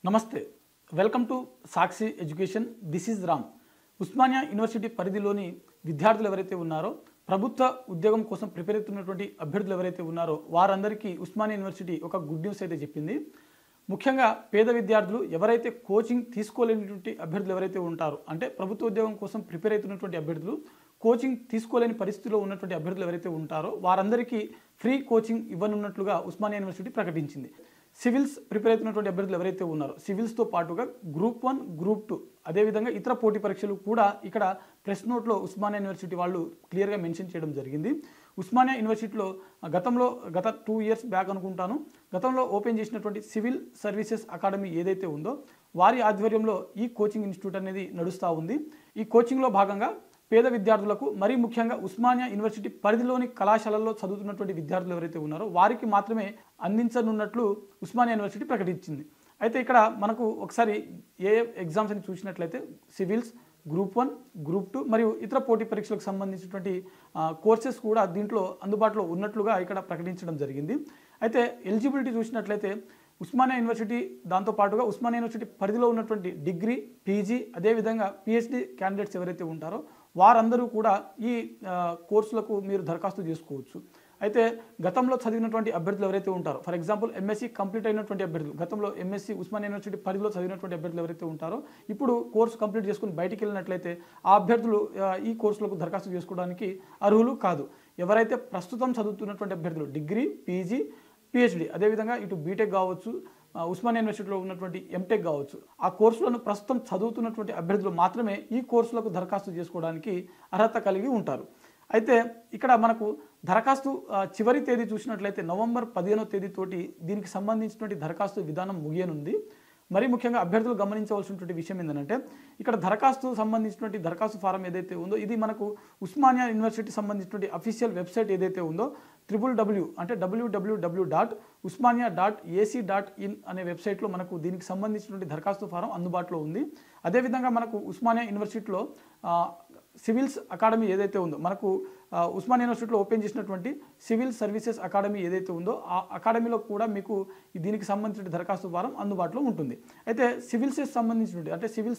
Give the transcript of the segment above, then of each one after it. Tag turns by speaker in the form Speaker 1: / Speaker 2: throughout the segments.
Speaker 1: నమస్తే welcome to Sakshi education this is Ram Osmania university పరిధిలోని విద్యార్థులు ఎవరైతే ఉన్నారో ప్రభుత్వ ఉద్యోగం కోసం ప్రిపేర్ అవుతున్నటువంటి అభ్యర్థులు ఎవరైతే ఉన్నారో వారందరికీ ఉస్మానియా యూనివర్సిటీ ఒక గుడ్ న్యూస్ అయితే చెప్పింది. ముఖ్యంగా పేద విద్యార్థులు ఎవరైతే కోచింగ్ తీసుకోలేనటువంటి అభ్యర్థులు ఎవరైతే ఉంటారో అంటే ప్రభుత్వ ఉద్యోగం కోసం ప్రిపేర్ అవుతున్నటువంటి అభ్యర్థులు కోచింగ్ తీసుకోలేని పరిస్థితిలో ఉన్నటువంటి అభ్యర్థులు ఎవరైతే ఉంటారో వారందరికీ ఫ్రీ కోచింగ్ ఇవ్వనున్నట్లుగా ఉస్మానియా యూనివర్సిటీ ప్రకటించింది. సివిల్స్ ప్రిపేర్ అవుతున్నటువంటి అభ్యర్థులు ఎవరైతే ఉన్నారో సివిల్స్తో పాటుగా గ్రూప్ 1 గ్రూప్ 2 అదేవిధంగా ఇతర పోటీ పరీక్షలు కూడా ఇక్కడ ప్రెస్ నోట్లో ఉస్మానియా యూనివర్సిటీ వాళ్ళు క్లియర్గా మెన్షన్ చేయడం జరిగింది. ఉస్మానియా యూనివర్సిటీలో గత 2 ఇయర్స్ బ్యాక్ అనుకుంటాను గతంలో ఓపెన్ చేసినటువంటి సివిల్ సర్వీసెస్ అకాడమీ ఏదైతే ఉందో వారి ఆధ్వర్యంలో ఈ కోచింగ్ ఇన్స్టిట్యూట్ అనేది నడుస్తూ ఉంది. ఈ కోచింగ్లో భాగంగా పేద విద్యార్థులకు మరీ ముఖ్యంగా ఉస్మానియా యూనివర్సిటీ పరిధిలోని కళాశాలల్లో చదువుతున్నటువంటి విద్యార్థులు ఎవరైతే ఉన్నారో వారికి మాత్రమే అందించనున్నట్లు ఉస్మానియా యూనివర్సిటీ ప్రకటించింది. అయితే ఇక్కడ మనకు ఒకసారి ఏ ఎగ్జామ్స్ అని చూసినట్లయితే సివిల్స్ గ్రూప్ 1 గ్రూప్ 2 మరియు ఇతర పోటీ పరీక్షలకు సంబంధించినటువంటి కోర్సెస్ కూడా దీంట్లో అందుబాటులో ఉన్నట్లుగా ఇక్కడ ప్రకటించడం జరిగింది. అయితే ఎలిజిబిలిటీ చూసినట్లయితే ఉస్మానియా యూనివర్సిటీ దాంతోపాటుగా ఉస్మానియా యూనివర్సిటీ పరిధిలో ఉన్నటువంటి డిగ్రీ పీజీ అదేవిధంగా పిహెచ్డి క్యాండిడేట్స్ ఎవరైతే ఉంటారో వారందరూ కూడా ఈ కోర్సులకు మీరు దరఖాస్తు చేసుకోవచ్చు. అయితే గతంలో చదివినటువంటి అభ్యర్థులు ఎవరైతే ఉంటారో ఫర్ ఎగ్జాంపుల్ ఎంఎస్సీ కంప్లీట్ అయినటువంటి అభ్యర్థులు గతంలో ఎంఎస్సీ ఉస్మానియా యూనివర్సిటీ పరిధిలో చదివినటువంటి అభ్యర్థులు ఎవరైతే ఉంటారో ఇప్పుడు కోర్సు కంప్లీట్ చేసుకుని బయటికి వెళ్ళినట్లయితే ఆ అభ్యర్థులు ఈ కోర్సులకు దరఖాస్తు చేసుకోవడానికి అర్హులు కాదు. ఎవరైతే ప్రస్తుతం చదువుతున్నటువంటి అభ్యర్థులు డిగ్రీ పీజీ పిహెచ్డి అదేవిధంగా ఇటు బీటెక్ కావచ్చు ఉస్మానియా యూనివర్సిటీలో ఉన్నటువంటి ఎంటెక్ కావచ్చు ఆ కోర్సులను ప్రస్తుతం చదువుతున్నటువంటి అభ్యర్థులు మాత్రమే ఈ కోర్సులకు దరఖాస్తు చేసుకోవడానికి అర్హత కలిగి ఉంటారు. అయితే ఇక్కడ మనకు దరఖాస్తు చివరి తేదీ చూసినట్లయితే నవంబర్ 15వ తేదీతోటి దీనికి సంబంధించినటువంటి దరఖాస్తు విధానం ముగియనుంది. మరీ ముఖ్యంగా అభ్యర్థులు గమనించవలసినటువంటి విషయం ఏంటంటే ఇక్కడ దరఖాస్తు సంబంధించినటువంటి దరఖాస్తు ఫారం ఏదైతే ఉందో ఇది మనకు ఉస్మానియా యూనివర్సిటీ సంబంధించినటువంటి అఫీషియల్ వెబ్సైట్ ఏదైతే ఉందో www అంటే www.usmania.ac.in అనే వెబ్సైట్లో మనకు దీనికి సంబంధించినటువంటి దరఖాస్తు ఫారం అందుబాటులో ఉంది. అదేవిధంగా మనకు ఉస్మానియా యూనివర్సిటీలో సివిల్స్ అకాడమీ ఏదైతే ఉందో మనకు ఉస్మానియా యూనివర్సిటీలో ఓపెన్ చేసినటువంటి సివిల్ సర్వీసెస్ అకాడమీ ఏదైతే ఉందో ఆ అకాడమీలో కూడా మీకు దీనికి సంబంధించిన దరఖాస్తు ఫారం అందుబాటులో ఉంటుంది. అయితే సివిల్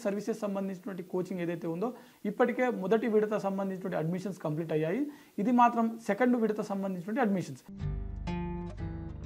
Speaker 1: సర్వీసెస్ సంబంధించినటువంటి కోచింగ్ ఏదైతే ఉందో ఇప్పటికే మొదటి విడత సంబంధించినటువంటి అడ్మిషన్స్ కంప్లీట్ అయ్యాయి. ఇది మాత్రం సెకండ్ విడత సంబంధించినటువంటి అడ్మిషన్స్.